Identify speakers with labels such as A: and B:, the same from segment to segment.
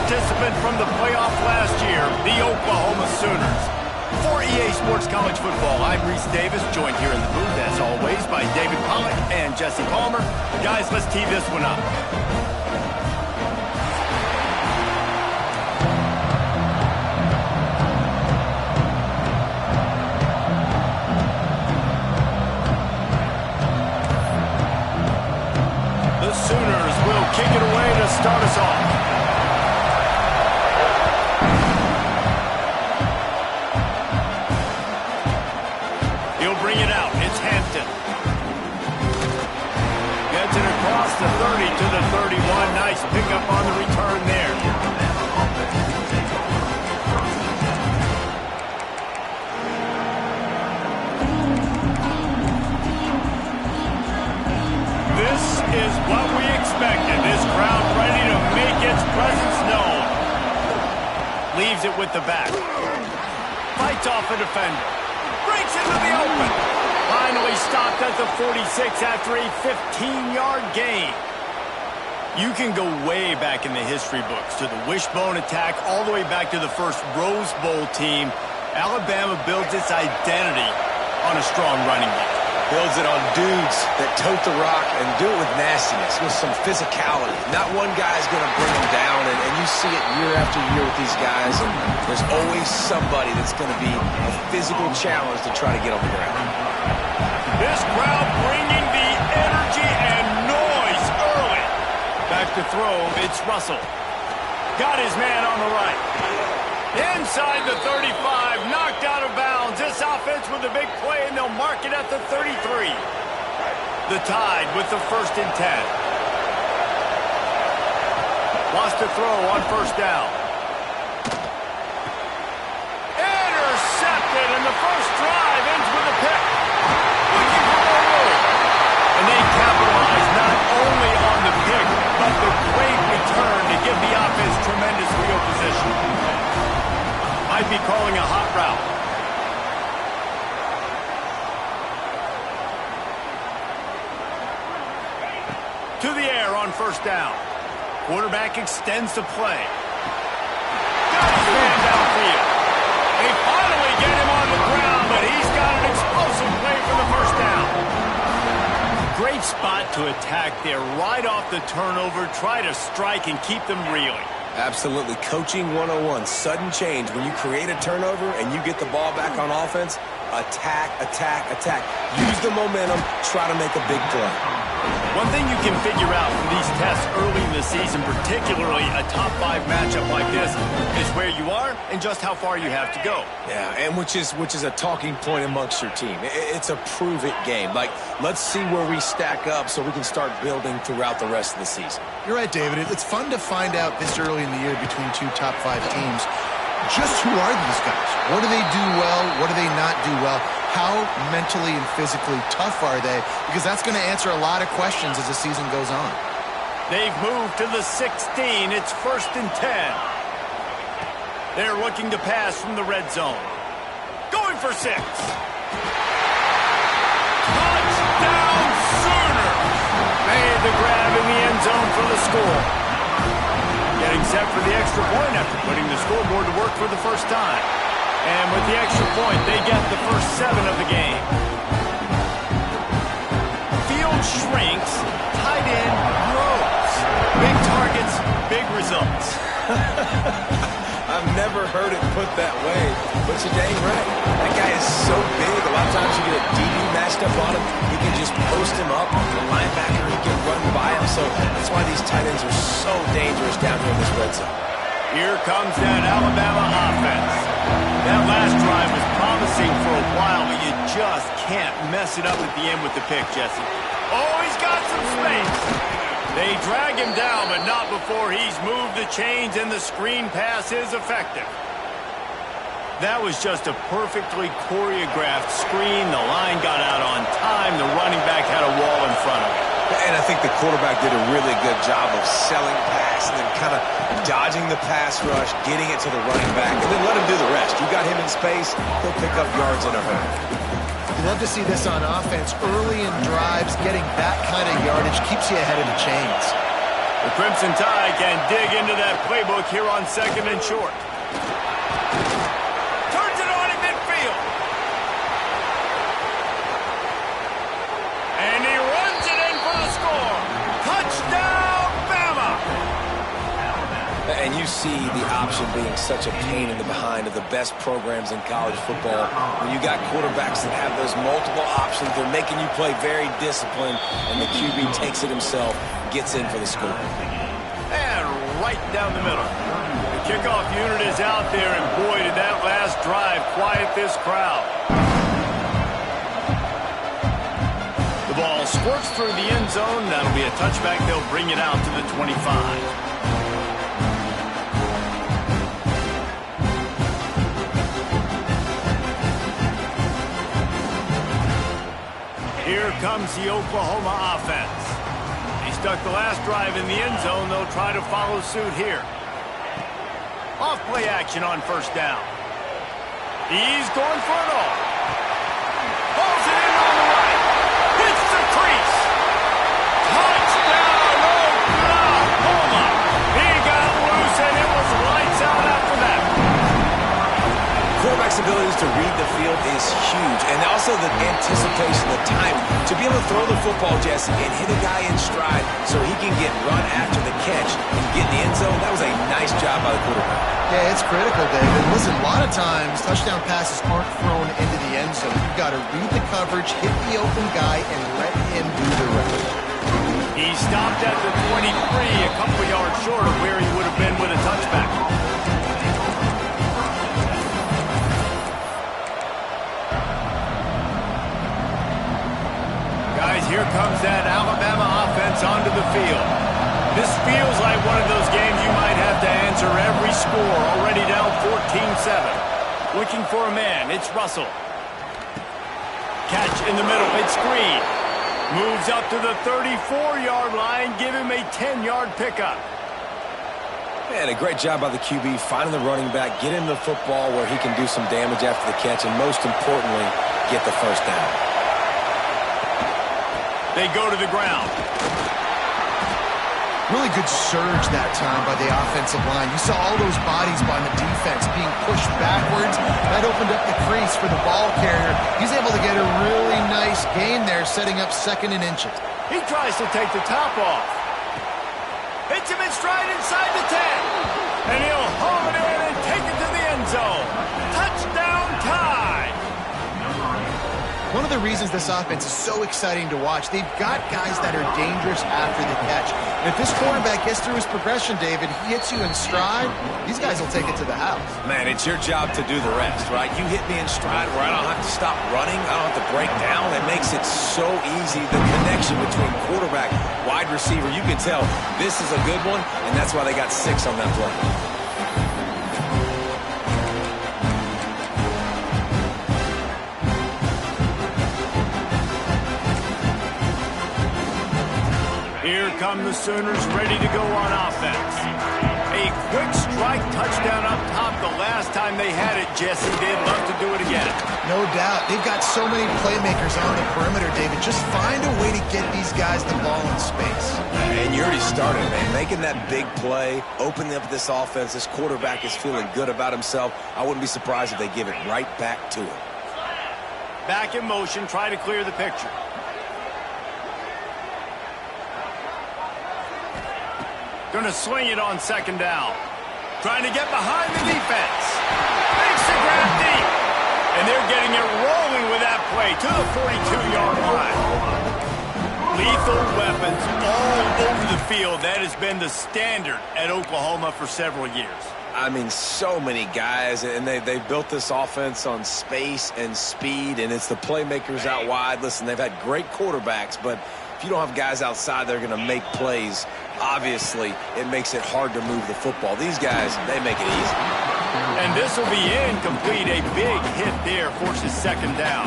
A: participant from the playoff last year, the Oklahoma Sooners. For EA Sports College Football, I'm Reese Davis, joined here in the booth, as always, by David Pollack and Jesse Palmer. Guys, let's tee this one up. The Sooners will kick it away to start us off. Bring it out. It's Hampton. Gets it across the 30 to the 31. Nice pickup on the return there. This is what we expected. This crowd ready to make its presence known. Leaves it with the back. Fights off a defender. Breaks into the open. Finally stopped at the 46 after a 15-yard gain. You can go way back in the history books to the wishbone attack, all the way back to the first Rose Bowl team. Alabama builds its identity on a strong running game.
B: Builds it on dudes that tote the rock and do it with nastiness, with some physicality. Not one guy's going to bring them down, and you see it year after year with these guys. And there's always somebody that's going to be a physical challenge to try to get on the ground.
A: This crowd bringing the energy and noise early. Back to throw, it's Russell. Got his man on the right. Inside the 35, knocked out of bounds. This offense with a big play, and they'll mark it at the 33. The Tide with the 1st and 10. Wants to throw on 1st down. Intercepted, and the first drive ends with a pick. Looking for more room. And they capitalize not only on the pick, but the great return to give the offense tremendous field position. Might be calling a hot route. To the air on 1st down. Quarterback extends the play. Got his man downfield. They finally get him on the ground, but he's got an explosive play for the 1st down. Great spot to attack there right off the turnover. Try to strike and keep them reeling.
B: Absolutely. Coaching 101. Sudden change. When you create a turnover and you get the ball back on offense, attack, attack, attack. Use the momentum. Try to make a big play.
A: One thing you can figure out from these tests early in the season, particularly a top 5 matchup like this, is where you are and just how far you have to go.
B: Yeah, and which is a talking point amongst your team. It's a prove-it game. Like, let's see where we stack up so we can start building throughout the rest of the season.
C: You're right, David. It's fun to find out this early in the year between 2 top 5 teams. Just who are these guys? What do they do well? What do they not do well? How mentally and physically tough are they? Because that's going to answer a lot of questions as the season goes on.
A: They've moved to the 16. It's 1st and 10. They're looking to pass from the red zone. Going for 6. Touchdown Sooners! Made the grab in the end zone for the score. Getting set for the extra point after putting the scoreboard to work for the 1st time. And with the extra point, they get the first 7 of the game. Field shrinks, tight end grows. Big targets, big results.
B: I've never heard it put that way, but you're dang right. That guy is so big. A lot of times you get a DB matched up on him. He can just post him up. The linebacker, he can run by him. So that's why these tight ends are so dangerous down here in this red zone.
A: Here comes that Alabama offense. That last drive was promising for a while, but you just can't mess it up at the end with the pick, Jesse. Oh, he's got some space. They drag him down, but not before he's moved the chains, and the screen pass is effective. That was just a perfectly choreographed screen. The line got out on time. The running back had a wall in front of him.
B: And I think the quarterback did a really good job of selling pass and then kind of dodging the pass rush, getting it to the running back, and then let him do the rest. You got him in space, he'll pick up yards in a hurry.
C: You love to see this on offense. Early in drives, getting that kind of yardage keeps you ahead of the chains.
A: The Crimson Tide can dig into that playbook here on 2nd and short. Turns it on in midfield. And he runs it in for the score. Touchdown, Bama!
B: And you see the option being such a pain in the behind of the best programs in college football. When you got quarterbacks that have those multiple options, they're making you play very disciplined, and the QB takes it himself, gets in for the score.
A: And right down the middle. The kickoff unit is out there, and boy, did that last drive quiet this crowd. The ball squirts through the end zone. That'll be a touchback. They'll bring it out to the 25. Here comes the Oklahoma offense. He stuck the last drive in the end zone. They'll try to follow suit here. Off play action on 1st down. He's going for it all. Pulls it in on the right. Hits the crease. Touchdown, Oklahoma. He got loose, and it was lights out after that.
B: Quarterback's abilities to read the field is huge, and also the anticipation, the time to be able to throw the football, Jesse, and hit a guy in stride so he can get run after the catch and get in the end zone. That was a nice job by the quarterback.
C: Yeah, it's critical, David. Listen, a lot of times touchdown passes aren't thrown into the end zone. You've got to read the coverage, hit the open guy, and let him do the rest.
A: He stopped at the 23, a couple yards short of where he would have been with a touchback. Guys, here comes that Alabama offense onto the field. This feels like one of those games you might have to answer every score. Already down 14-7. Looking for a man. It's Russell. Catch in the middle. It's Green. Moves up to the 34-yard line. Give him a 10-yard pickup.
B: Man, a great job by the QB finding the running back, get him the football where he can do some damage after the catch, and most importantly, get the 1st down.
A: They go to the ground.
C: Really good surge that time by the offensive line. You saw all those bodies by the defense being pushed backwards. That opened up the crease for the ball carrier. He's able to get a really nice gain there, setting up 2nd and inches.
A: He tries to take the top off. Hits him in stride inside the 10. And he'll haul it in and take it to the end zone. Touchdown, Tide.
C: One of the reasons this offense is so exciting to watch, they've got guys that are dangerous after the catch. And if this quarterback gets through his progression, David, he hits you in stride, these guys will take it to the house.
B: Man, it's your job to do the rest, right? You hit me in stride where I don't have to stop running, I don't have to break down. It makes it so easy. The connection between quarterback, wide receiver, you can tell this is a good one, and that's why they got 6 on that play.
A: Here come the Sooners ready to go on offense. A quick strike touchdown up top the last time they had it, Jesse. They'd love to do it again.
C: No doubt. They've got so many playmakers on the perimeter, David. Just find a way to get these guys the ball in space.
B: And you already started, man. Making that big play, opening up this offense. This quarterback is feeling good about himself. I wouldn't be surprised if they give it right back to him.
A: Back in motion, try to clear the picture. Going to swing it on 2nd down. Trying to get behind the defense. Makes the grab deep. And they're getting it rolling with that play to the 42-yard line. Lethal weapons all over the field. That has been the standard at Oklahoma for several years.
B: I mean, so many guys, and they built this offense on space and speed, and it's the playmakers out wide. Listen, they've had great quarterbacks, but if you don't have guys outside that are going to make plays, obviously it makes it hard to move the football. These guys, they make it easy.
A: And this will be incomplete. A big hit there forces 2nd down.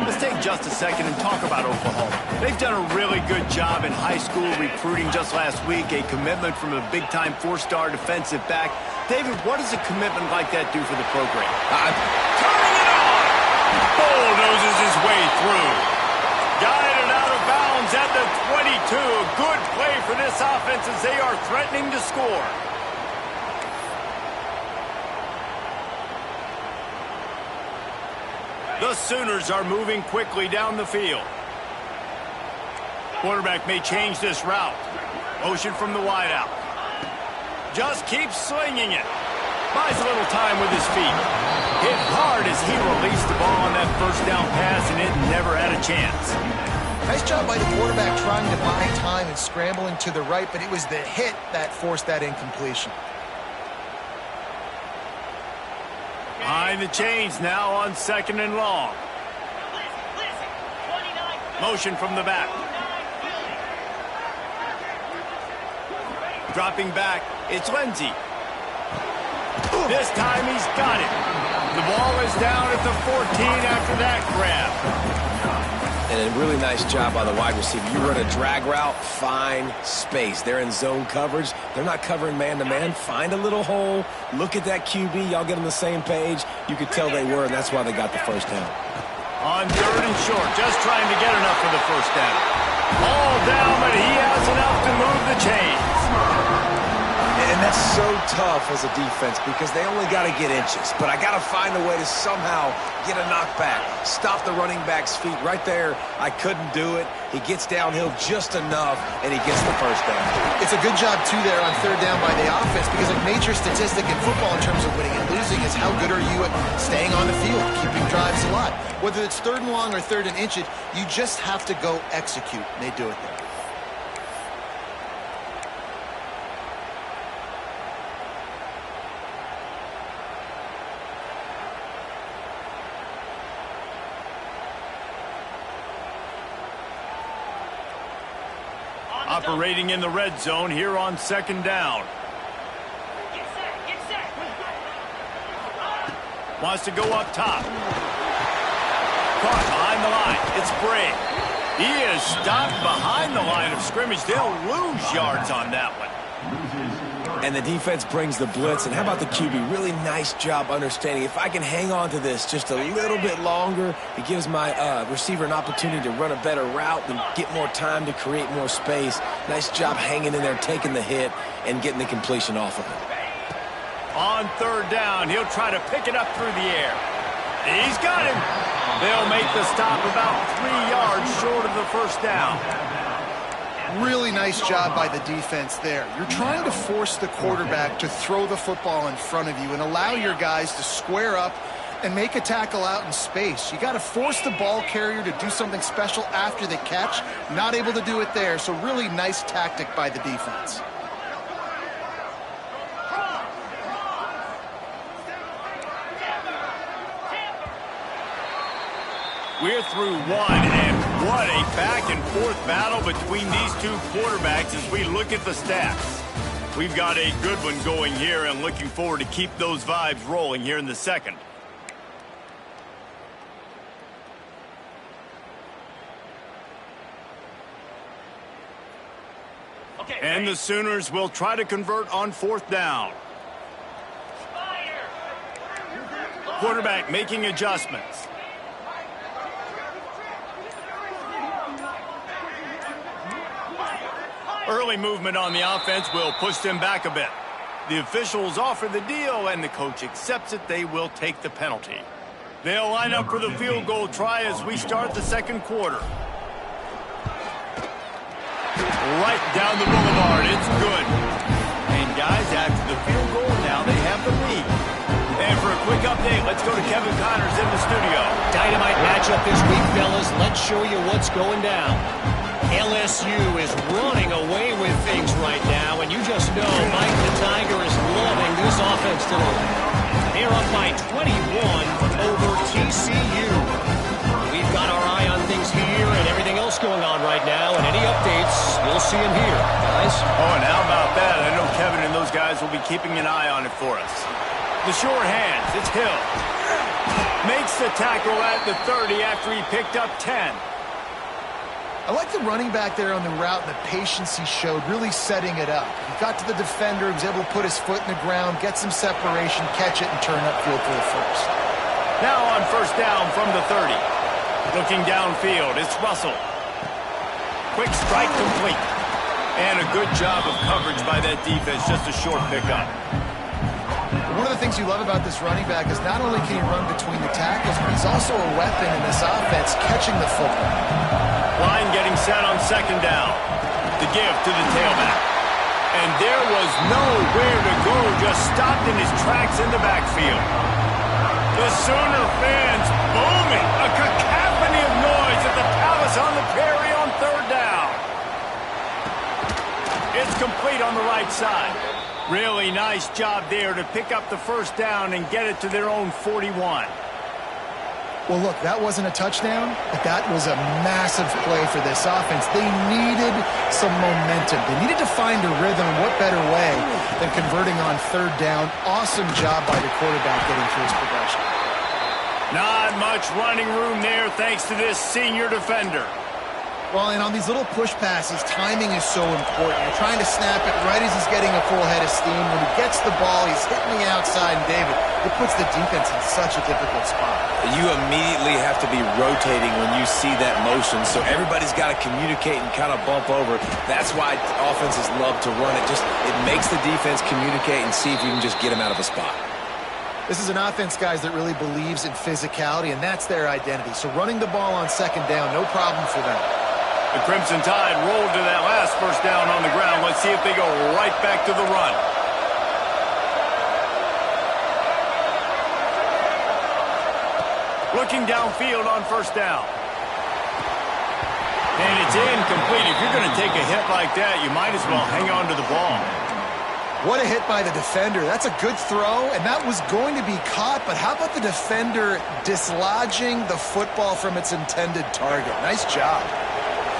A: Let's take just a second and talk about Oklahoma. They've done a really good job in high school recruiting. Just last week, a commitment from a big-time 4-star defensive back. David, what does a commitment like that do for the program? Turning it on! Bulldozes his way through. Guided out of bounds at the the 22. Good play for this offense as they are threatening to score. The Sooners are moving quickly down the field. Quarterback may change this route. Motion from the wideout. Just keeps swinging it. Buys a little time with his feet. Hit hard as he released the ball on that first down pass, and it never had a chance.
C: Nice job by the quarterback trying to buy time and scrambling to the right, but it was the hit that forced that incompletion.
A: Behind the chains now on 2nd and long. Motion from the back. Dropping back, it's Lindsey. This time he's got it. The ball is down at the 14 after that grab.
B: And a really nice job by the wide receiver. You run a drag route, find space. They're in zone coverage. They're not covering man-to-man. Find a little hole. Look at that QB. Y'all get on the same page. You could tell they were, and that's why they got the first down.
A: On 3rd and short, just trying to get enough for the first down. All down, but he has enough to move the chains.
B: And that's so tough as a defense because they only got to get inches. But I got to find a way to somehow get a knockback. Stop the running back's feet right there. I couldn't do it. He gets downhill just enough, and he gets the first down.
C: It's a good job, too, there on 3rd down by the offense because a major statistic in football in terms of winning and losing is how good are you at staying on the field, keeping drives alive. Whether it's 3rd and long or 3rd and inches, you just have to go execute, and they do it there.
A: Operating in the red zone here on 2nd down. Wants to go up top. Caught behind the line. It's Bray. He is stopped behind the line of scrimmage. They'll lose yards on that one.
B: And the defense brings the blitz. And how about the QB? Really nice job understanding. If I can hang on to this just a little bit longer, it gives my receiver an opportunity to run a better route and get more time to create more space. Nice job hanging in there, taking the hit, and getting the completion off of it.
A: On 3rd down, he'll try to pick it up through the air. He's got him. They'll make the stop about 3 yards short of the first down.
C: Really nice job by the defense there. You're trying to force the quarterback to throw the football in front of you and allow your guys to square up and make a tackle out in space. You got to force the ball carrier to do something special after the catch. Not able to do it there, so really nice tactic by the defense.
A: We're through one, and what a back-and-forth battle between these two quarterbacks as we look at the stats. We've got a good one going here and looking forward to keep those vibes rolling here in the second. And the Sooners will try to convert on 4th down. Quarterback making adjustments. Early movement on the offense will push them back a bit. The officials offer the deal, and the coach accepts it. They will take the penalty. They'll line up for the field goal try as we start the second quarter. Right down the boulevard. It's good. And guys, after the field goal, now they have the lead. And for a quick update, let's go to Kevin Connors in the studio.
D: Dynamite matchup this week, fellas. Let's show you what's going down. LSU is running away with things right now, and you just know Mike the Tiger is loving this offense today. They're up by 21 over TCU. We've got our eye on things here and everything else going on right now, and any updates, you'll see them here, guys.
A: Oh, and how about that? I know Kevin and those guys will be keeping an eye on it for us. The sure hands, it's Hill. Makes the tackle at the 30 after he picked up 10.
C: I like the running back there on the route and the patience he showed, really setting it up. He got to the defender, he was able to put his foot in the ground, get some separation, catch it, and turn upfield for the first.
A: Now on 1st down from the 30. Looking downfield, it's Russell. Quick strike complete. And a good job of coverage by that defense. Just a short pickup.
C: One of the things you love about this running back is not only can he run between the tackles, but he's also a weapon in this offense catching the football.
A: Line getting set on second down. The give to the tailback. And there was nowhere to go. Just stopped in his tracks in the backfield. The Sooner fans booming. A cacophony of noise at the Palace on the Prairie on third down. It's complete on the right side. Really nice job there to pick up the first down and get it to their own 41.
C: Well, look, that wasn't a touchdown, but that was a massive play for this offense. They needed some momentum. They needed to find a rhythm, and what better way than converting on third down. Awesome job by the quarterback getting through his progression.
A: Not much running room there thanks to this senior defender.
C: Well, and on these little push passes, timing is so important. You're trying to snap it right as he's getting a full head of steam. When he gets the ball, he's hitting the outside, and David, it puts the defense in such a difficult spot.
B: You immediately have to be rotating when you see that motion, so everybody's got to communicate and kind of bump over. That's why offenses love to run it. It makes the defense communicate and see if you can just get him out of a spot.
C: This is an offense, guys, that really believes in physicality, and that's their identity. So running the ball on second down, no problem for them.
A: The Crimson Tide rolled to that last first down on the ground. Let's see if they go right back to the run. Looking downfield on first down. And it's incomplete. If you're going to take a hit like that, you might as well hang on to the ball.
C: What a hit by the defender. That's a good throw, and that was going to be caught, but how about the defender dislodging the football from its intended target? Nice job.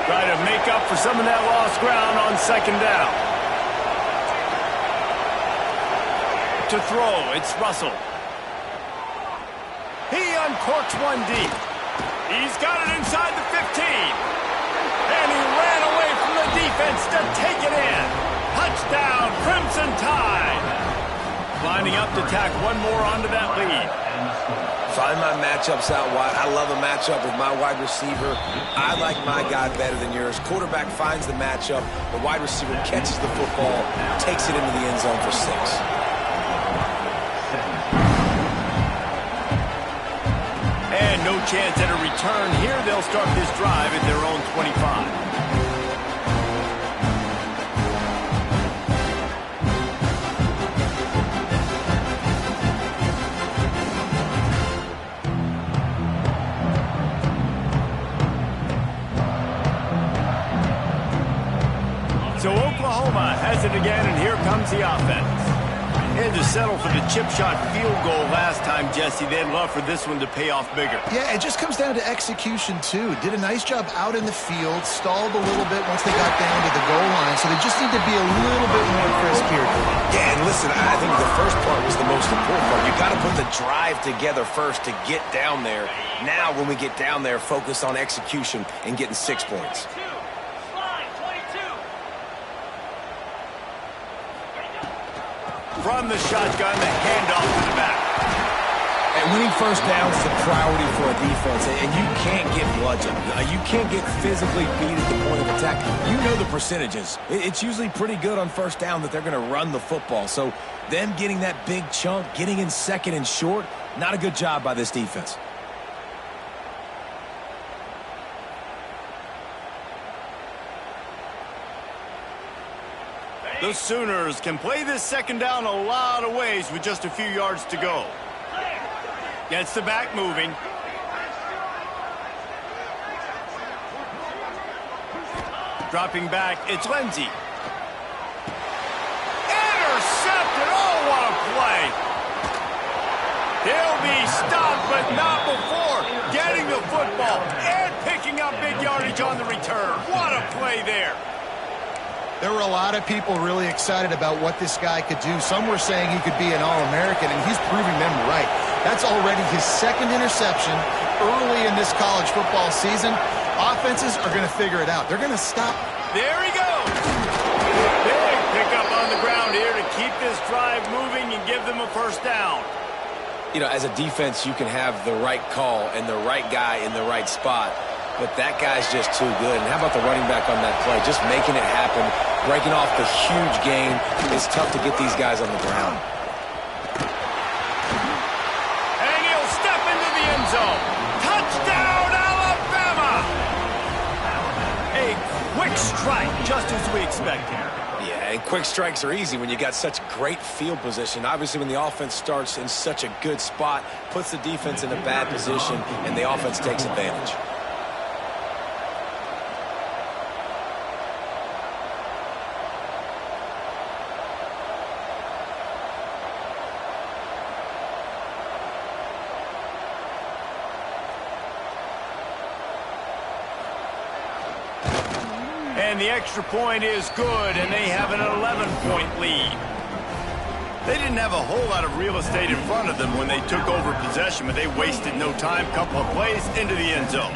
A: Try to make up for some of that lost ground on second down. To throw, it's Russell. He uncorks one deep. He's got it inside the 15. And he ran away from the defense to take it in. Touchdown, Crimson Tide. Lining up to tack one more onto that lead.
B: Find my matchups out wide. I love a matchup with my wide receiver. I like my guy better than yours. Quarterback finds the matchup. The wide receiver catches the football, takes it into the end zone for 6.
A: And no chance at a return here. They'll start this drive at their own 25. So Oklahoma has it again, and here comes the offense. And to settle for the chip shot field goal last time, Jesse, they'd love for this one to pay off bigger.
C: Yeah, it just comes down to execution, too. Did a nice job out in the field, stalled a little bit once they got down to the goal line, so they just need to be a little bit more crisp here.
B: Yeah, and listen, I think the first part was the most important part. You got to put the drive together first to get down there. Now, when we get down there, focus on execution and getting 6 points.
A: From the shotgun, the handoff to the back.
B: And winning first downs is a priority for a defense, and you can't get bludgeoned. You can't get physically beat at the point of attack. You know the percentages. It's usually pretty good on first down that they're going to run the football. So them getting that big chunk, getting in second and short, not a good job by this defense.
A: The Sooners can play this second down a lot of ways with just a few yards to go. Gets the back moving. Dropping back, it's Lindsey. Intercepted! Oh, what a play! He'll be stopped, but not before getting the football and picking up big yardage on the return. What a play there!
C: There were a lot of people really excited about what this guy could do. Some were saying he could be an All-American, and he's proving them right. That's already his second interception early in this college football season. Offenses are going to figure it out. They're going to stop.
A: There he goes. Big pickup on the ground here to keep this drive moving and give them a first down.
B: You know, as a defense, you can have the right call and the right guy in the right spot. but that guy's just too good. And how about the running back on that play? Just making it happen, breaking off the huge gain. It's tough to get these guys on the ground.
A: And he'll step into the end zone. Touchdown, Alabama! A quick strike, just as we expected.
B: Yeah, and quick strikes are easy when you got such great field position. Obviously, when the offense starts in such a good spot, puts the defense in a bad position, and the offense takes advantage.
A: And the extra point is good, and they have an 11-point lead. They didn't have a whole lot of real estate in front of them when they took over possession, but they wasted no time. Couple of plays into the end zone.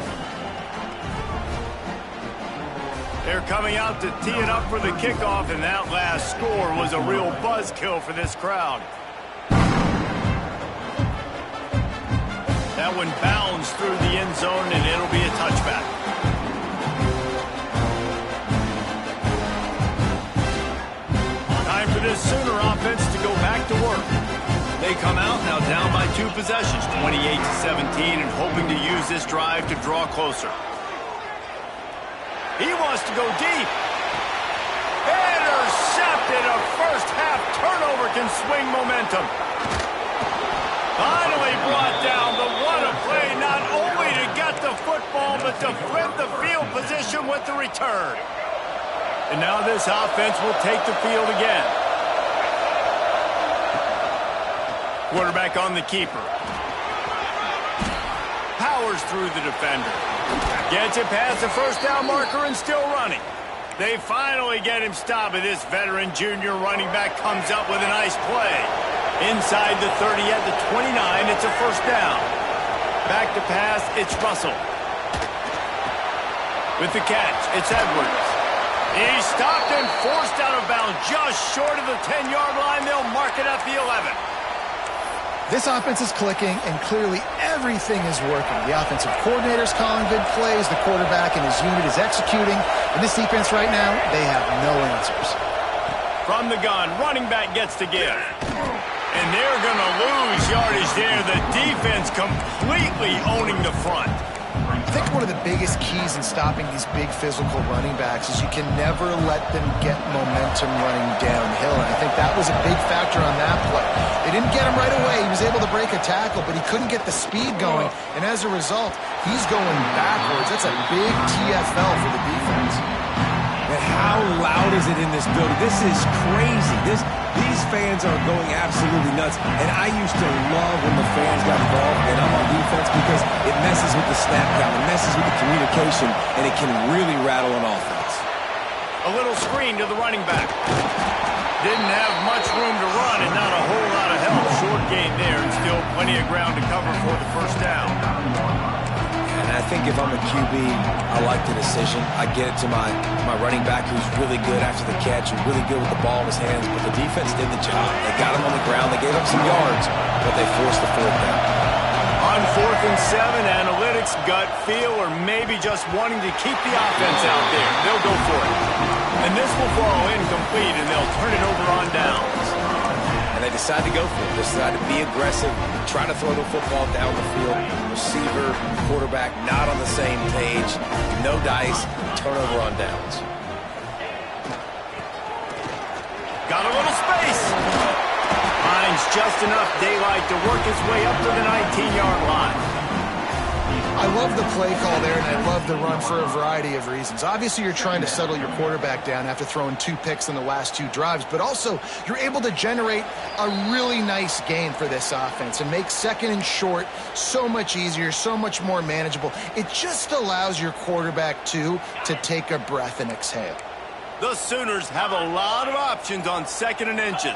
A: They're coming out to tee it up for the kickoff, and that last score was a real buzzkill for this crowd. That one bounds through the end zone, and it'll be a touchback. Time for this Sooner offense to go back to work. They come out now down by 2 possessions, 28-17, and hoping to use this drive to draw closer. He wants to go deep. Intercepted. A first-half turnover can swing momentum. Finally brought down, but what a play, not only to get the football, but to flip the field position with the return. And now this offense will take the field again. Quarterback on the keeper. Powers through the defender. Gets it past the first down marker and still running. They finally get him stopped, but this veteran junior running back comes up with a nice play. Inside the 30 at the 29, it's a first down. Back to pass, it's Russell. With the catch, it's Edwards. He's stopped and forced out of bounds just short of the 10-yard line. They'll mark it at the 11.
C: This offense is clicking, and clearly everything is working. The offensive coordinator's calling good plays. The quarterback and his unit is executing. And this defense right now, they have no answers.
A: From the gun, running back gets to give. And they're going to lose yardage there. The defense completely owning the front.
C: I think one of the biggest keys in stopping these big physical running backs is you can never let them get momentum running downhill. And I think that was a big factor on that play. They didn't get him right away. He was able to break a tackle, but he couldn't get the speed going. And as a result, he's going backwards. That's a big TFL for the defense.
B: And how loud is it in this building? This is crazy. These fans are going absolutely nuts. And I used to love when the fans got involved and I'm on defense because it messes with the snap count, it messes with the communication, and it can really rattle an offense.
A: A little screen to the running back. Didn't have much room to run and not a whole lot of help. Short gain there and still plenty of ground to cover for the first down.
B: And I think if I'm a QB, I like the decision. I get it to my running back who's really good after the catch and really good with the ball in his hands, but the defense did the job. They got him on the ground. They gave up some yards, but they forced the fourth down.
A: On 4th and 7, analytics, gut feel, or maybe just wanting to keep the offense out there. They'll go for it. And this will fall incomplete, and they'll turn it over on downs.
B: And they decide to go for it. They decide to be aggressive, try to throw the football down the field. Receiver, quarterback, not on the same page. No dice, turnover on downs.
A: Got a little space. Finds just enough daylight to work his way up to the 19-yard line.
C: I love the play call there, and I love the run for a variety of reasons. Obviously, you're trying to settle your quarterback down after throwing 2 picks in the last 2 drives, but also you're able to generate a really nice gain for this offense and make second and short so much easier, so much more manageable. It just allows your quarterback, too, to take a breath and exhale.
A: The Sooners have a lot of options on 2nd and inches.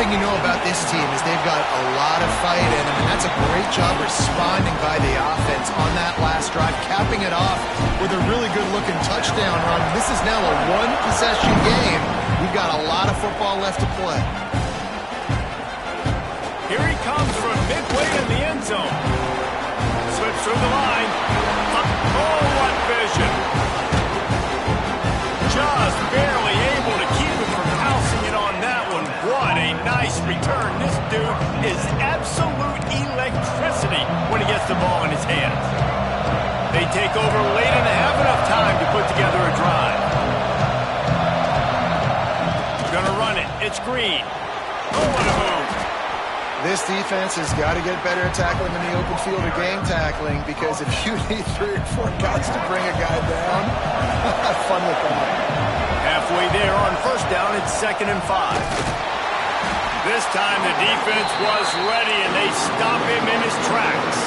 C: thing you know about this team is they've got a lot of fight in them, and that's a great job responding by the offense on that last drive, capping it off with a really good-looking touchdown run. This is now a one-possession game. We've got a lot of football left to play.
A: Here he comes from midway in the end zone. Slips through the line. Oh, what vision. Just barely able to keep him from pouncing in on that one. What a nice return. This dude is absolute electricity when he gets the ball in his hands. They take over late and have enough time to put together a drive. Gonna run it. It's Green. Oh, what a move.
C: This defense has got to get better at tackling in the open field or game tackling, because if you need 3 or 4 guys to bring a guy down, have fun with that.
A: Halfway there on first down, it's 2nd and 5. This time the defense was ready, and they stop him in his tracks.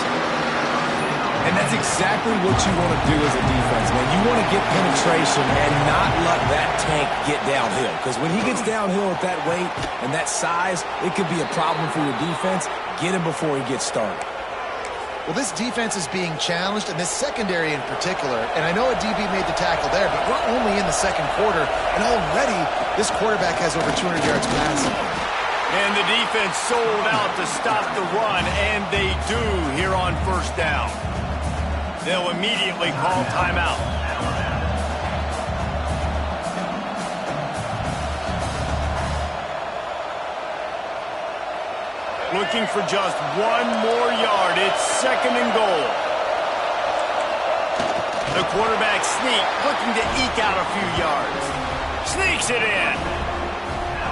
B: And that's exactly what you want to do as a defense, man. You want to get penetration and not let that tank get downhill. Because when he gets downhill at that weight and that size, it could be a problem for your defense. Get him before he gets started.
C: Well, this defense is being challenged, and this secondary in particular. And I know a DB made the tackle there, but we're only in the second quarter, and already this quarterback has over 200 yards passing.
A: And the defense sold out to stop the run, and they do here on first down. They'll immediately call timeout. Looking for just 1 more yard. It's 2nd and goal. The quarterback sneak, looking to eke out a few yards. Sneaks it in.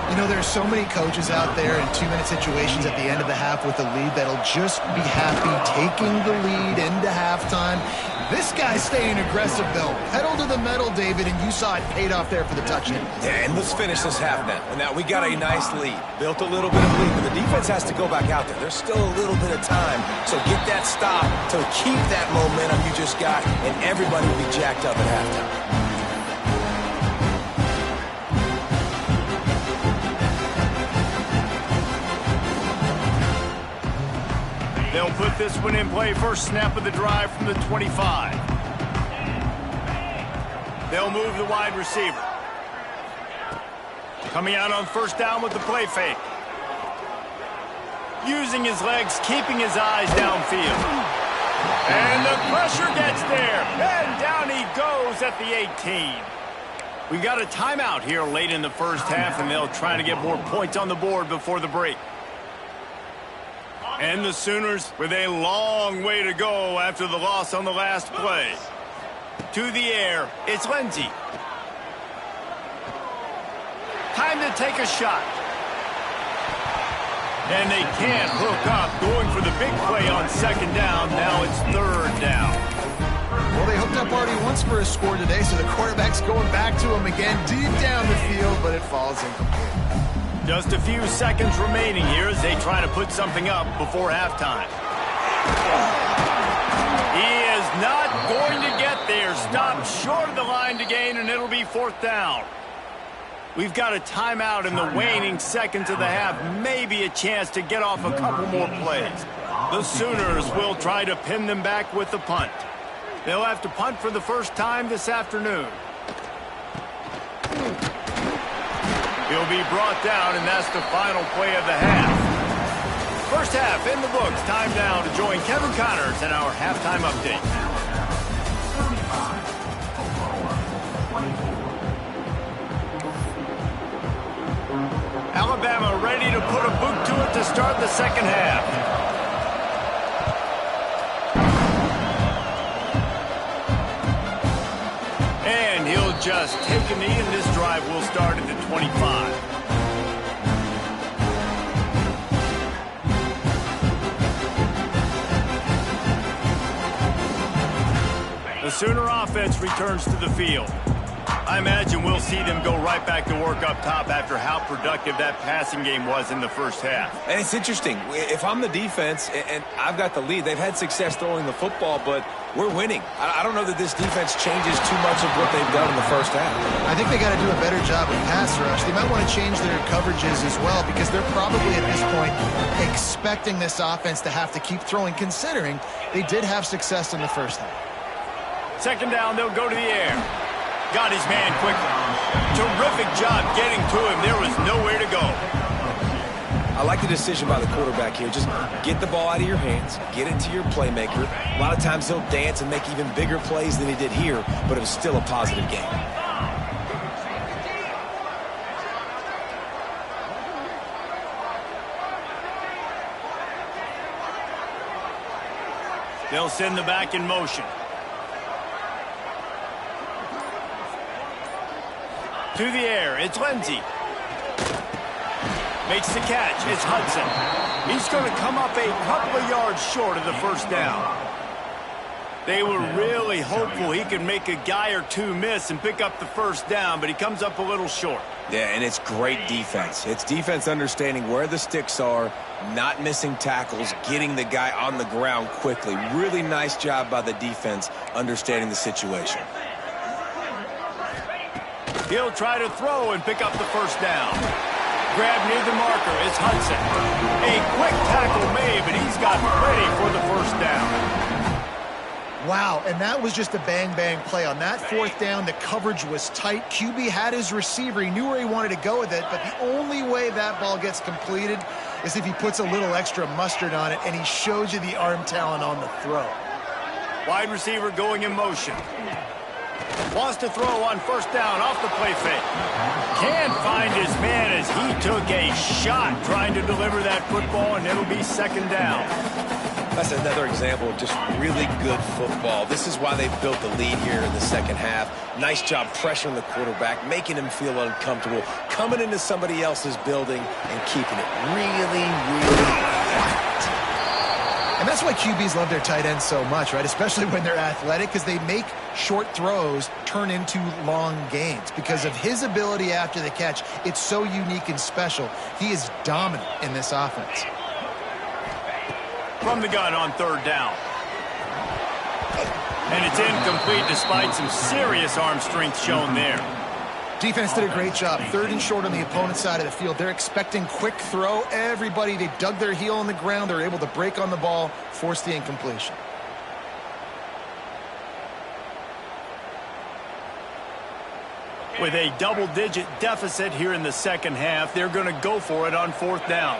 C: You know, there's so many coaches out there in 2-minute situations at the end of the half with a lead that'll just be happy taking the lead into halftime. This guy's staying aggressive, though. Pedal to the metal, David, and you saw it paid off there for the touchdown.
B: Yeah, and let's finish this half now. Now, we got a nice lead. Built a little bit of lead, but the defense has to go back out there. There's still a little bit of time. So get that stop to keep that momentum you just got, and everybody will be jacked up at halftime.
A: They'll put this one in play. First snap of the drive from the 25. They'll move the wide receiver. Coming out on first down with the play fake. Using his legs, keeping his eyes downfield. And the pressure gets there. And down he goes at the 18. We've got a timeout here late in the first half, and they'll try to get more points on the board before the break. And the Sooners with a long way to go after the loss on the last play. To the air, it's Lindsey. Time to take a shot. And they can't hook up, going for the big play on 2nd down. Now it's 3rd down.
C: Well, they hooked up already once for a score today, so the quarterback's going back to him again deep down the field, but it falls incomplete.
A: Just a few seconds remaining here as they try to put something up before halftime. He is not going to get there. Stopped short of the line to gain, and it'll be 4th down. We've got a timeout in the waning seconds of the half. Maybe a chance to get off a couple more plays. The Sooners will try to pin them back with the punt. They'll have to punt for the first time this afternoon. He'll be brought down, and that's the final play of the half. First half in the books. Time now to join Kevin Connors in our halftime update. Alabama ready to put a boot to it to start the second half. And he'll just take a knee, and this drive will start at the 25. The Sooner offense returns to the field. I imagine we'll see them go right back to work up top after how productive that passing game was in the first half.
B: And it's interesting. If I'm the defense and I've got the lead, they've had success throwing the football, but we're winning. I don't know that this defense changes too much of what they've done in the first half.
C: I think they got to do a better job with pass rush. They might want to change their coverages as well because they're probably at this point expecting this offense to have to keep throwing, considering they did have success in the first half.
A: Second down, they'll go to the air. Got his man quickly. Terrific job getting to him. There was nowhere to go.
B: I like the decision by the quarterback here. Just get the ball out of your hands, get it to your playmaker. A lot of times he'll dance and make even bigger plays than he did here, but it was still a positive game.
A: They'll send the back in motion. To the air, it's Lindsey. Makes the catch, it's Hudson. He's going to come up a couple of yards short of the first down. They were really hopeful he could make a guy or two miss and pick up the first down, but he comes up a little short.
B: Yeah, and it's great defense. It's defense understanding where the sticks are, not missing tackles, getting the guy on the ground quickly. Really nice job by the defense understanding the situation.
A: He'll try to throw and pick up the first down. Grab near the marker, it's Hudson. A quick tackle made, but he's got ready for the first down.
C: Wow, and that was just a bang-bang play. On that fourth down, the coverage was tight. QB had his receiver. He knew where he wanted to go with it, but the only way that ball gets completed is if he puts a little extra mustard on it, and he shows you the arm talent on the throw.
A: Wide receiver going in motion. Wants to throw on first down off the play fake. Can't find his man as he took a shot trying to deliver that football, and it'll be second down.
B: That's another example of just really good football. This is why they built the lead here in the second half. Nice job pressuring the quarterback, making him feel uncomfortable, coming into somebody else's building and keeping it really, really quiet.
C: And that's why QBs love their tight ends so much, right? Especially when they're athletic, because they make short throws turn into long gains. Because of his ability after the catch, it's so unique and special. He is dominant in this offense.
A: From the gun on third down. And it's incomplete despite some serious arm strength shown there.
C: Defense did a great job. Third and short on the opponent's side of the field. They're expecting quick throw. Everybody, they dug their heel on the ground. They're able to break on the ball, force the incompletion.
A: With a double-digit deficit here in the second half, they're going to go for it on fourth down.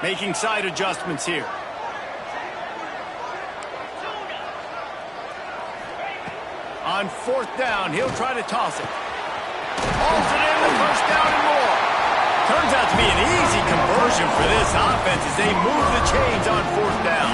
A: Making side adjustments here. On fourth down, he'll try to toss it. Hauls it in the first down and more. Turns out to be an easy conversion for this offense as they move the chains on fourth down.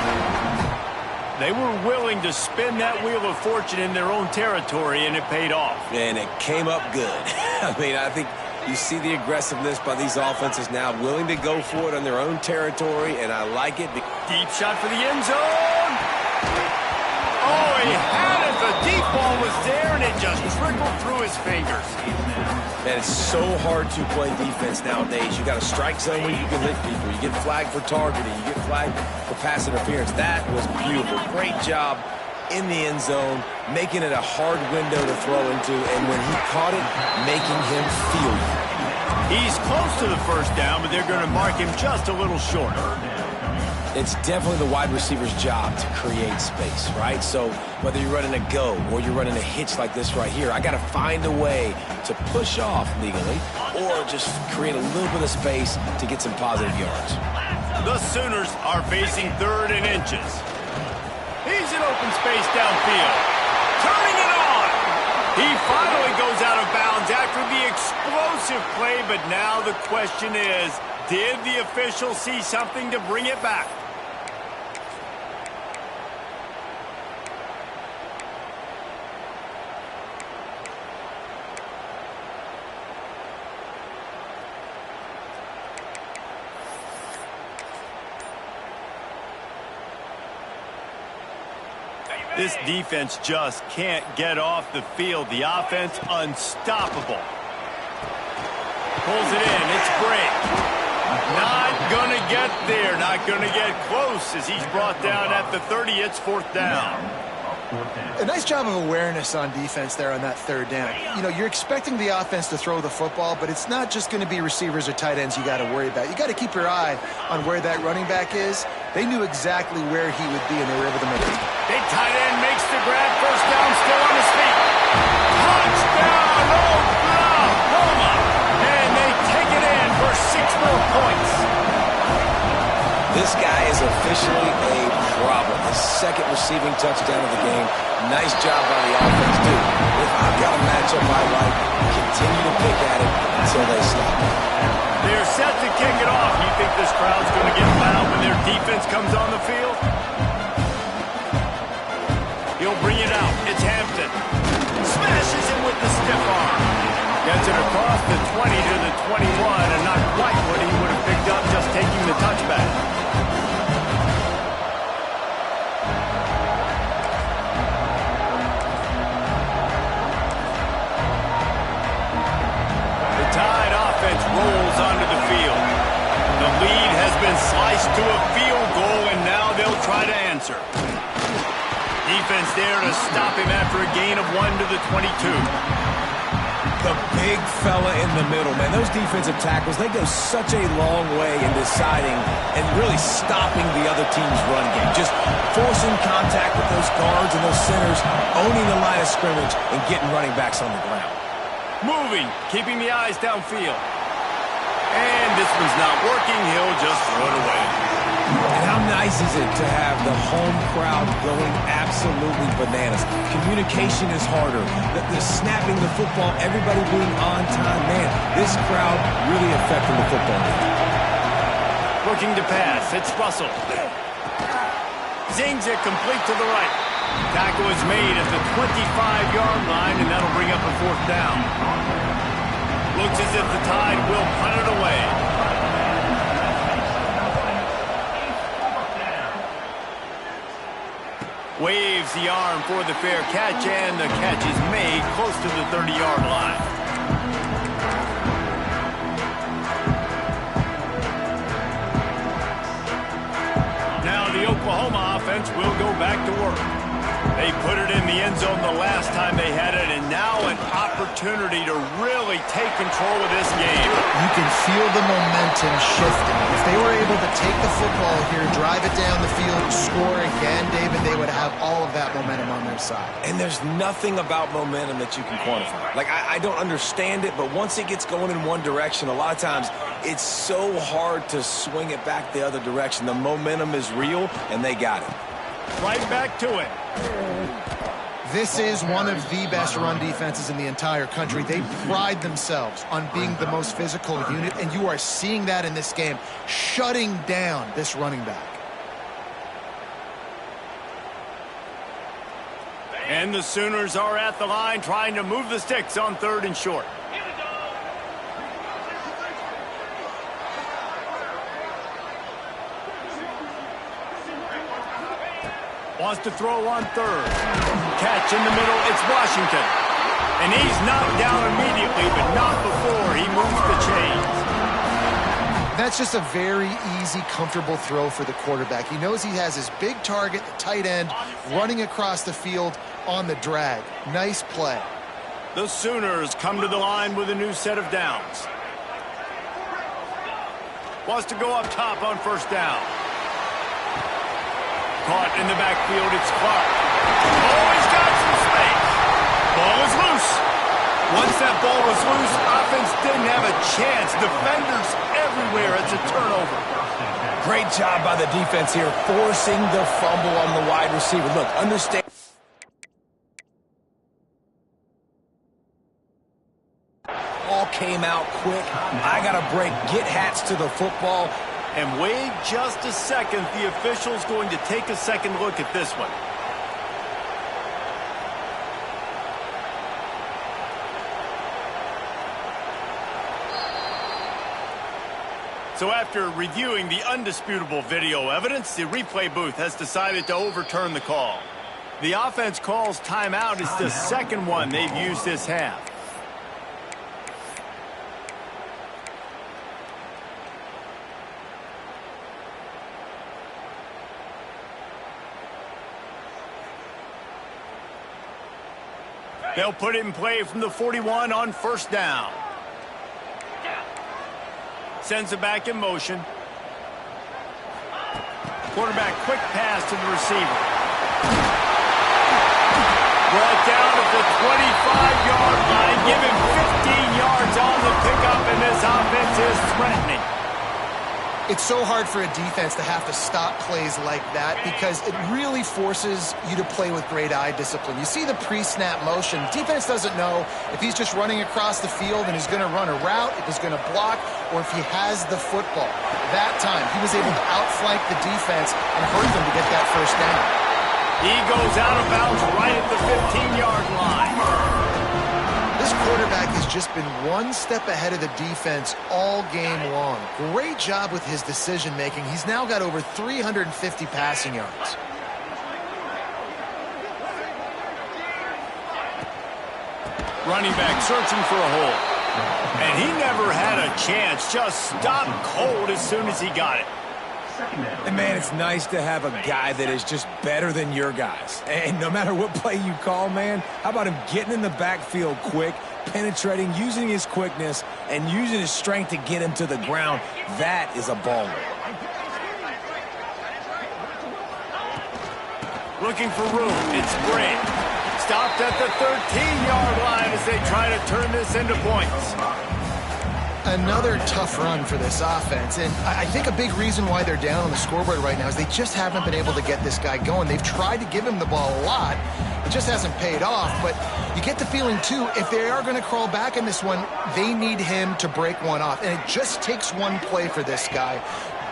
A: They were willing to spin that wheel of fortune in their own territory, and it paid off.
B: And it came up good. I mean, I think you see the aggressiveness by these offenses now, willing to go for it on their own territory, and I like it.
A: Deep shot for the end zone. Oh, he had it. The deep ball was there, and it just trickled through his fingers.
B: Man, it's so hard to play defense nowadays. You got a strike zone where you can hit people. You get flagged for targeting. You get flagged for pass interference. That was beautiful. Great job in the end zone, making it a hard window to throw into, and when he caught it, making him feel it.
A: He's close to the first down, but they're going to mark him just a little short.
B: It's definitely the wide receiver's job to create space, right? So whether you're running a go or you're running a hitch like this right here, I got to find a way to push off legally or just create a little bit of space to get some positive yards.
A: The Sooners are facing third and inches. He's in open space downfield. Turning it on. He finally goes out of bounds after the explosive play, but now the question is, did the official see something to bring it back? This defense just can't get off the field. The offense unstoppable. Pulls it in. It's break. Not going to get there. Not going to get close as he's brought down at the 30. It's fourth down.
C: A nice job of awareness on defense there on that third down. You know, you're expecting the offense to throw the football, but it's not just going to be receivers or tight ends you got to worry about. You got to keep your eye on where that running back is. They knew exactly where he would be, and they were able to make it.
A: Big tight end makes the grab. First down, still on his feet. Touchdown, Oklahoma! And they take it in for 6 more points.
B: This guy is officially a problem. His second receiving touchdown of the game. Nice job by the offense, too. If I've got a matchup I like, continue to pick at it until they stop.
A: They're set to kick it off. You think this crowd's going to get loud when their defense comes on the field? He'll bring it out. It's Hampton. Smashes him with the stiff arm. Gets it across the 20 to the 21, and not quite what he would have picked up just taking the touchback. Rolls onto the field. The lead has been sliced to a field goal, and now they'll try to answer. Defense there to stop him after a gain of 1 to the 22.
B: The big fella in the middle, man. Those defensive tackles, they go such a long way in deciding and really stopping the other team's run game. Just forcing contact with those guards and those centers, owning the line of scrimmage, and getting running backs on the ground.
A: Moving, keeping the eyes downfield. And this one's not working. He'll just throw it away.
B: And how nice is it to have the home crowd going absolutely bananas? Communication is harder. The snapping the football, everybody being on time. Man, this crowd really affecting the football game.
A: Looking to pass. It's Russell. Zings it complete to the right. Tackle is made at the 25-yard line, and that'll bring up a fourth down. Looks as if the Tide will punt it away. Waves the arm for the fair catch, and the catch is made close to the 30-yard line. Now the Oklahoma offense will go back to work. They put it in the end zone the last time they had it, and now an opportunity to really take control of this game.
C: You can feel the momentum shifting. If they were able to take the football here, drive it down the field, score again, David, they would have all of that momentum on their side.
B: And there's nothing about momentum that you can quantify. Like, I don't understand it, but once it gets going in one direction, a lot of times it's so hard to swing it back the other direction. The momentum is real, and they got it.
A: Right back to it.
C: This is one of the best run defenses in the entire country. They pride themselves on being the most physical unit, and you are seeing that in this game, shutting down this running back.
A: And the Sooners are at the line trying to move the sticks on 3rd and short. Wants to throw on 3rd. Catch in the middle, it's Washington. And he's knocked down immediately, but not before he moves the chains.
C: That's just a very easy, comfortable throw for the quarterback. He knows he has his big target, the tight end, running across the field on the drag. Nice play.
A: The Sooners come to the line with a new set of downs. Wants to go up top on 1st down. Caught in the backfield, it's Clark. Oh, he's got some space. Ball is loose. Once that ball was loose, offense didn't have a chance. Defenders everywhere. It's a turnover.
B: Great job by the defense here, forcing the fumble on the wide receiver. Look, understand. All came out quick. I got a break. Get hats to the football.
A: And wait just a second. The official's going to take a second look at this one. So after reviewing the undisputable video evidence, the replay booth has decided to overturn the call. The offense calls timeout. It's the second one they've used this half. They'll put it in play from the 41 on first down. Sends it back in motion. Quarterback quick pass to the receiver. Brought down at the 25-yard line. Give him 15 yards on the pickup, and this offense is threatening.
C: It's so hard for a defense to have to stop plays like that because it really forces you to play with great eye discipline. You see the pre-snap motion. Defense doesn't know if he's just running across the field and he's going to run a route, if he's going to block, or if he has the football. That time, he was able to outflank the defense and hurt them to get that first down.
A: He goes out of bounds right at the 15-yard line.
C: This quarterback has just been one step ahead of the defense all game long. Great job with his decision-making. He's now got over 350 passing yards.
A: Running back searching for a hole. And he never had a chance. Just stopped cold as soon as he got it.
B: And, man, it's nice to have a guy that is just better than your guys. And no matter what play you call, man, how about him getting in the backfield quick, penetrating, using his quickness, and using his strength to get him to the ground? That is a baller.
A: Looking for room. It's Grant. Stopped at the 13-yard line as they try to turn this into points.
C: Another tough run for this offense, and I think a big reason why they're down on the scoreboard right now is they just haven't been able to get this guy going. They've tried to give him the ball a lot. It just hasn't paid off, but you get the feeling, too, if they are going to crawl back in this one, they need him to break one off, and it just takes one play for this guy.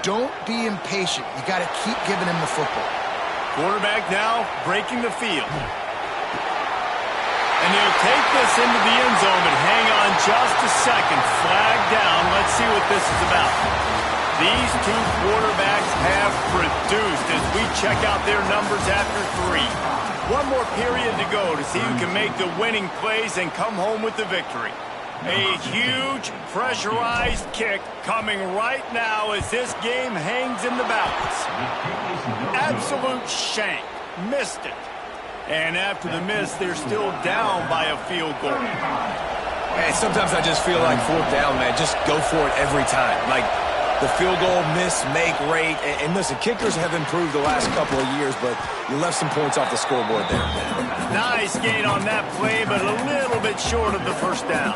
C: Don't be impatient. You got to keep giving him the football.
A: Quarterback now breaking the field. And he'll take this into the end zone, but hang on just a second. Flag down. Let's see what this is about. These two quarterbacks have produced as we check out their numbers after 3. One more period to go to see who can make the winning plays and come home with the victory. A huge pressurized kick coming right now as this game hangs in the balance. Absolute shank. Missed it. And after the miss, they're still down by a field goal.
B: Man, sometimes I just feel like fourth down, man. Just go for it every time. Like the field goal miss, make rate. And listen, kickers have improved the last couple of years, but you left some points off the scoreboard there.
A: Nice gain on that play, but a little bit short of the first down.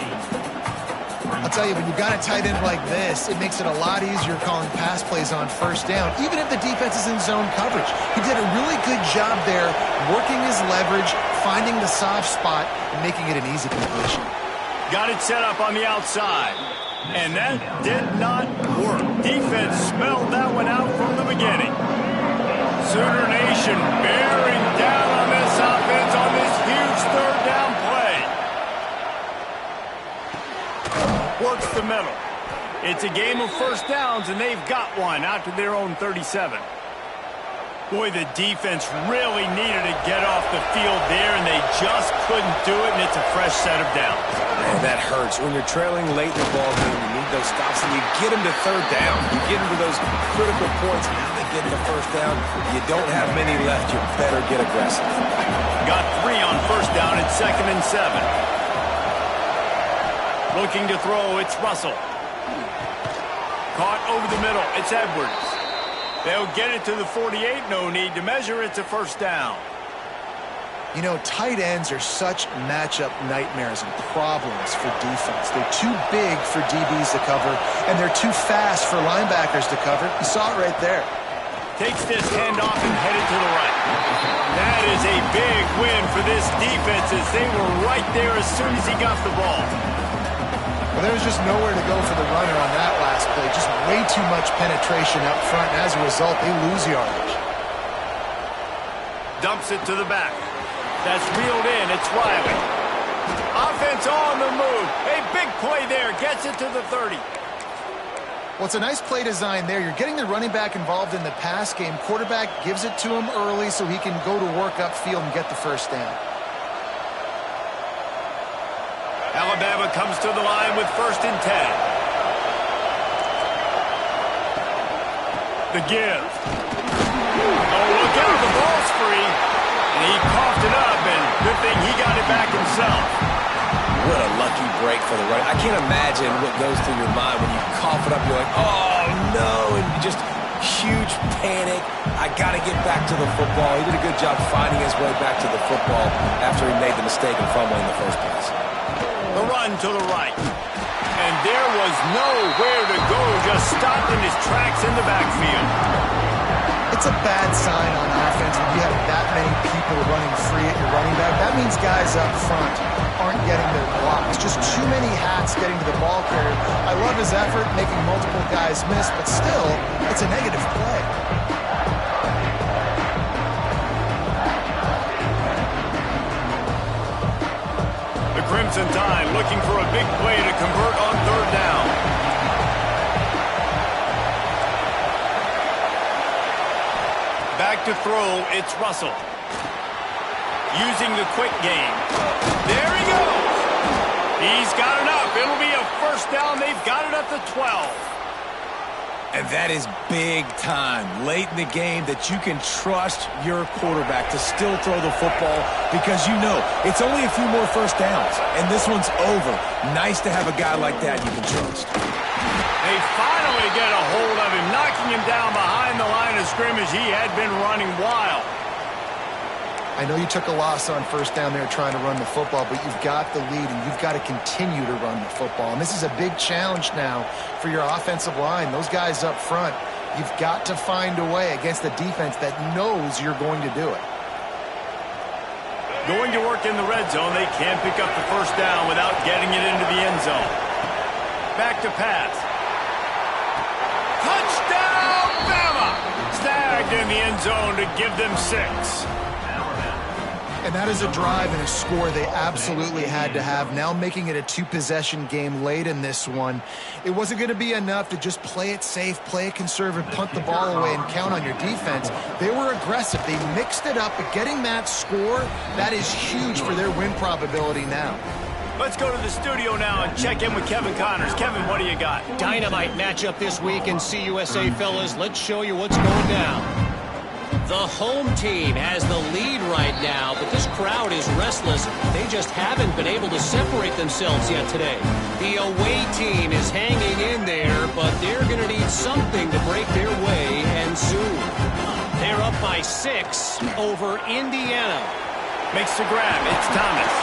C: I'll tell you, when you've got a tight end like this, it makes it a lot easier calling pass plays on first down, even if the defense is in zone coverage. He did a really good job there, working his leverage, finding the soft spot, and making it an easy completion.
A: Got it set up on the outside, and that did not work. Defense smelled that one out from the beginning. Sooner Nation bearing down on this offense on this huge third down play. Works the middle. It's a game of first downs, and they've got one out to their own 37. Boy, the defense really needed to get off the field there, and they just couldn't do it, and it's a fresh set of downs.
B: Man, that hurts. When you're trailing late in the ball game, you need those stops, and you get them to third down. You get them to those critical points. Now they get the first down. You don't have many left. You better get aggressive.
A: Got 3 on first down. It's 2nd and 7. Looking to throw, it's Russell. Caught over the middle, it's Edwards. They'll get it to the 48, no need to measure, it's a first down.
C: You know, tight ends are such matchup nightmares and problems for defense. They're too big for DBs to cover, and they're too fast for linebackers to cover. You saw it right there.
A: Takes this handoff and headed to the right. That is a big win for this defense as they were right there as soon as he got the ball.
C: Well, there was just nowhere to go for the runner on that last play. Just way too much penetration up front, and as a result, they lose yardage.
A: Dumps it to the back. That's reeled in. It's Riley. Offense on the move. A big play there. Gets it to the 30.
C: Well, it's a nice play design there. You're getting the running back involved in the pass game. Quarterback gives it to him early so he can go to work upfield and get the first down.
A: Alabama comes to the line with 1st and 10. The give. Oh, look out, the ball's free. And he coughed it up, and good thing he got it back himself.
B: What a lucky break for the running. I can't imagine what goes through your mind when you cough it up. You're like, oh, no, and just huge panic. I got to get back to the football. He did a good job finding his way back to the football after he made the mistake and fumbling in the first place.
A: The run to the right. And there was nowhere to go, just stopped in his tracks in the backfield.
C: It's a bad sign on offense when you have that many people running free at your running back. That means guys up front aren't getting their blocks. Just too many hats getting to the ball carrier. I love his effort, making multiple guys miss, but still, it's a negative play.
A: The Crimson Tide looking for a big play to convert on 3rd down. Back to throw, it's Russell. Using the quick game. There he goes. He's got enough. It'll be a 1st down. They've got it at the 12.
B: And that is big time, late in the game, that you can trust your quarterback to still throw the football because you know it's only a few more 1st downs, and this one's over. Nice to have a guy like that you can trust.
A: They finally get a hold of him, knocking him down behind the line of scrimmage. He had been running wild.
C: I know you took a loss on 1st down there trying to run the football, but you've got the lead, and you've got to continue to run the football. And this is a big challenge now for your offensive line. Those guys up front, you've got to find a way against a defense that knows you're going to do it.
A: Going to work in the red zone. They can't pick up the 1st down without getting it into the end zone. Back to pass. Touchdown, Bama! Snagged in the end zone to give them 6.
C: And that is a drive and a score they absolutely had to have. Now making it a 2-possession game late in this one. It wasn't going to be enough to just play it safe, play it conservative, punt the ball away, and count on your defense. They were aggressive. They mixed it up, but getting that score, that is huge for their win probability now.
A: Let's go to the studio now and check in with Kevin Connors. Kevin, what do you got?
D: Dynamite matchup this week in CUSA, fellas. Let's show you what's going down. The home team has the lead right now, but this crowd is restless. They just haven't been able to separate themselves yet today. The away team is hanging in there, but they're going to need something to break their way, and soon. They're up by 6 over Indiana.
A: Makes the grab. It's Thomas.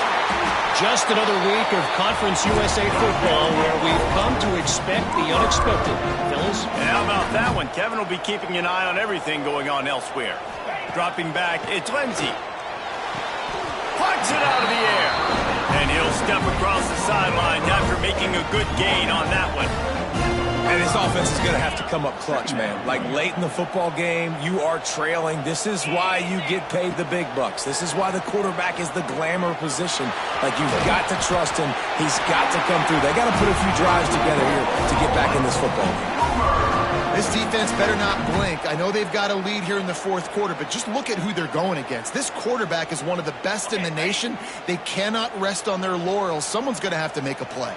D: Just another week of Conference USA football where we've come to expect the unexpected. Fellas?
A: How about that one? Kevin will be keeping an eye on everything going on elsewhere. Dropping back, it's Lindsey. Plucks it out of the air. And he'll step across the sidelines after making a good gain on that one.
B: And this offense is going to have to come up clutch, man. Like late in the football game, you are trailing. This is why you get paid the big bucks. This is why the quarterback is the glamour position. Like, you've got to trust him. He's got to come through. They got to put a few drives together here to get back in this football game.
C: This defense better not blink. I know they've got a lead here in the 4th quarter, but just look at who they're going against. This quarterback is one of the best in the nation. They cannot rest on their laurels. Someone's going to have to make a play.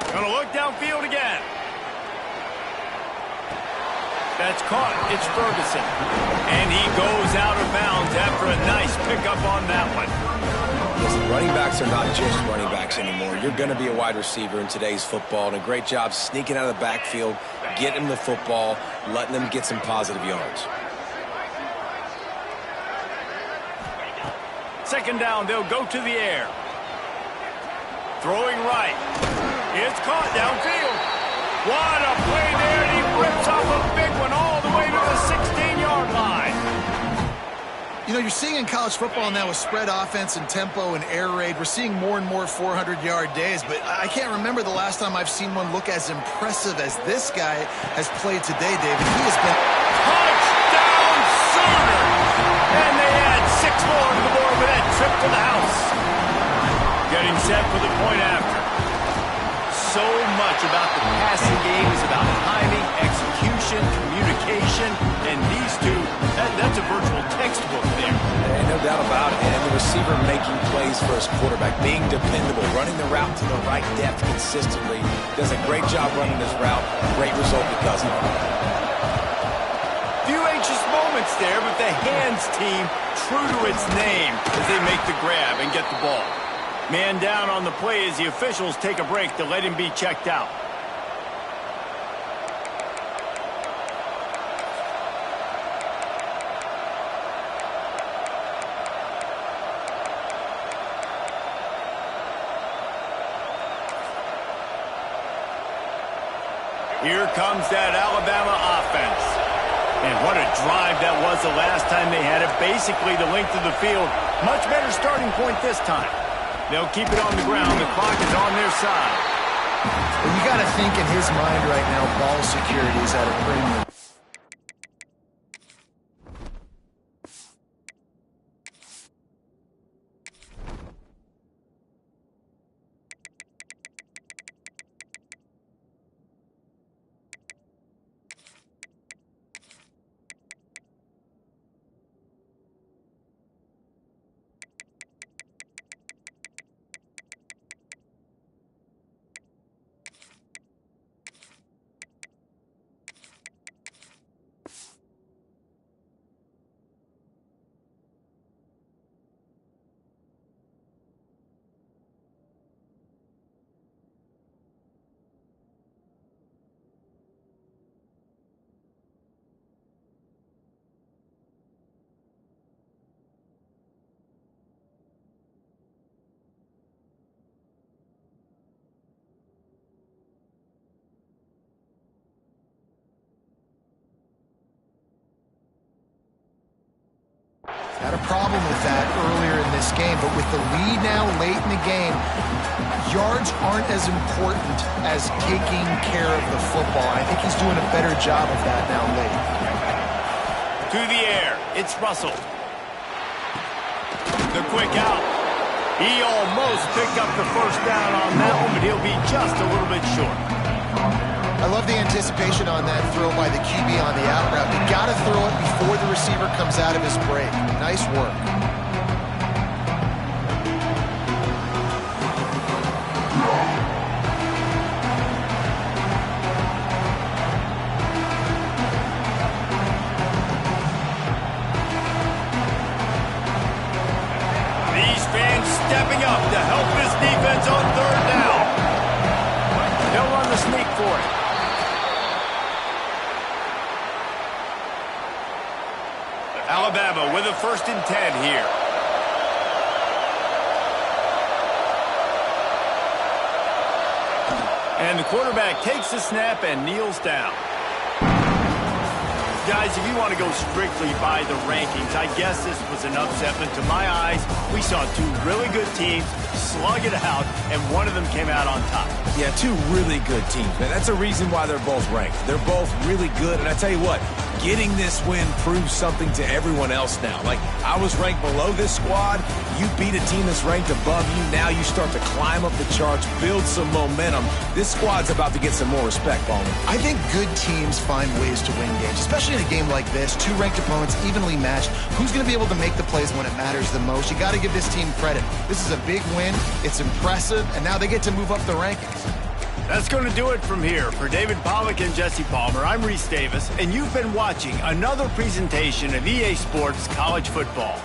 A: Gonna look downfield again. That's caught. It's Ferguson. And he goes out of bounds after a nice pickup on that one.
B: Listen, running backs are not just running backs anymore. You're going to be a wide receiver in today's football, and a great job sneaking out of the backfield, getting them the football, letting them get some positive yards.
A: 2nd down, they'll go to the air. Throwing right. It's caught downfield. What a play there, and he rips off a big one all the way to the 16-yard line.
C: You know, you're seeing in college football now with spread offense and tempo and air raid, we're seeing more and more 400-yard days, but I can't remember the last time I've seen one look as impressive as this guy has played today, David. He has been...
A: Touchdown Sooners! And they add 6 more to the board with that trip to the house. Getting set for the point after. So much much about the passing game as about timing, execution, communication, and these two, that's a virtual textbook there.
B: And no doubt about it. And the receiver making plays for his quarterback, being dependable, running the route to the right depth consistently. Does a great job running this route. Great result because of it.
A: Few anxious moments there, but the hands team true to its name as they make the grab and get the ball. Man down on the play as the officials take a break to let him be checked out. Here comes that Alabama offense. And what a drive that was the last time they had it. Basically the length of the field. Much better starting point this time. They'll keep it on the ground. The clock is on their side.
C: Well, you got to think in his mind right now, ball security is at a premium. Had a problem with that earlier in this game, but with the lead now late in the game, yards aren't as important as taking care of the football. I think he's doing a better job of that now late.
A: To the air, it's Russell. The quick out. He almost picked up the first down on that one, but he'll be just a little bit short.
C: I love the anticipation on that throw by the QB on the out route. You got to throw it before the receiver comes out of his break. Nice work.
A: These fans stepping up to help this defense on third down. They'll run the sneak for it. Alabama with a 1st and 10 here. And the quarterback takes the snap and kneels down. Guys, if you want to go strictly by the rankings, I guess this was an upset, but to my eyes, we saw two really good teams slug it out, and one of them came out on top.
B: Yeah, two really good teams, man. That's a reason why they're both ranked. They're both really good, and I tell you what, getting this win proves something to everyone else now. Like, I was ranked below this squad. You beat a team that's ranked above you. Now you start to climb up the charts, build some momentum. This squad's about to get some more respect, Ballman.
C: I think good teams find ways to win games, especially in a game like this. Two ranked opponents, evenly matched. Who's going to be able to make the plays when it matters the most? You got to give this team credit. This is a big win. It's impressive, and now they get to move up the rankings.
A: That's going to do it from here. For David Pollack and Jesse Palmer, I'm Reese Davis, and you've been watching another presentation of EA Sports College Football.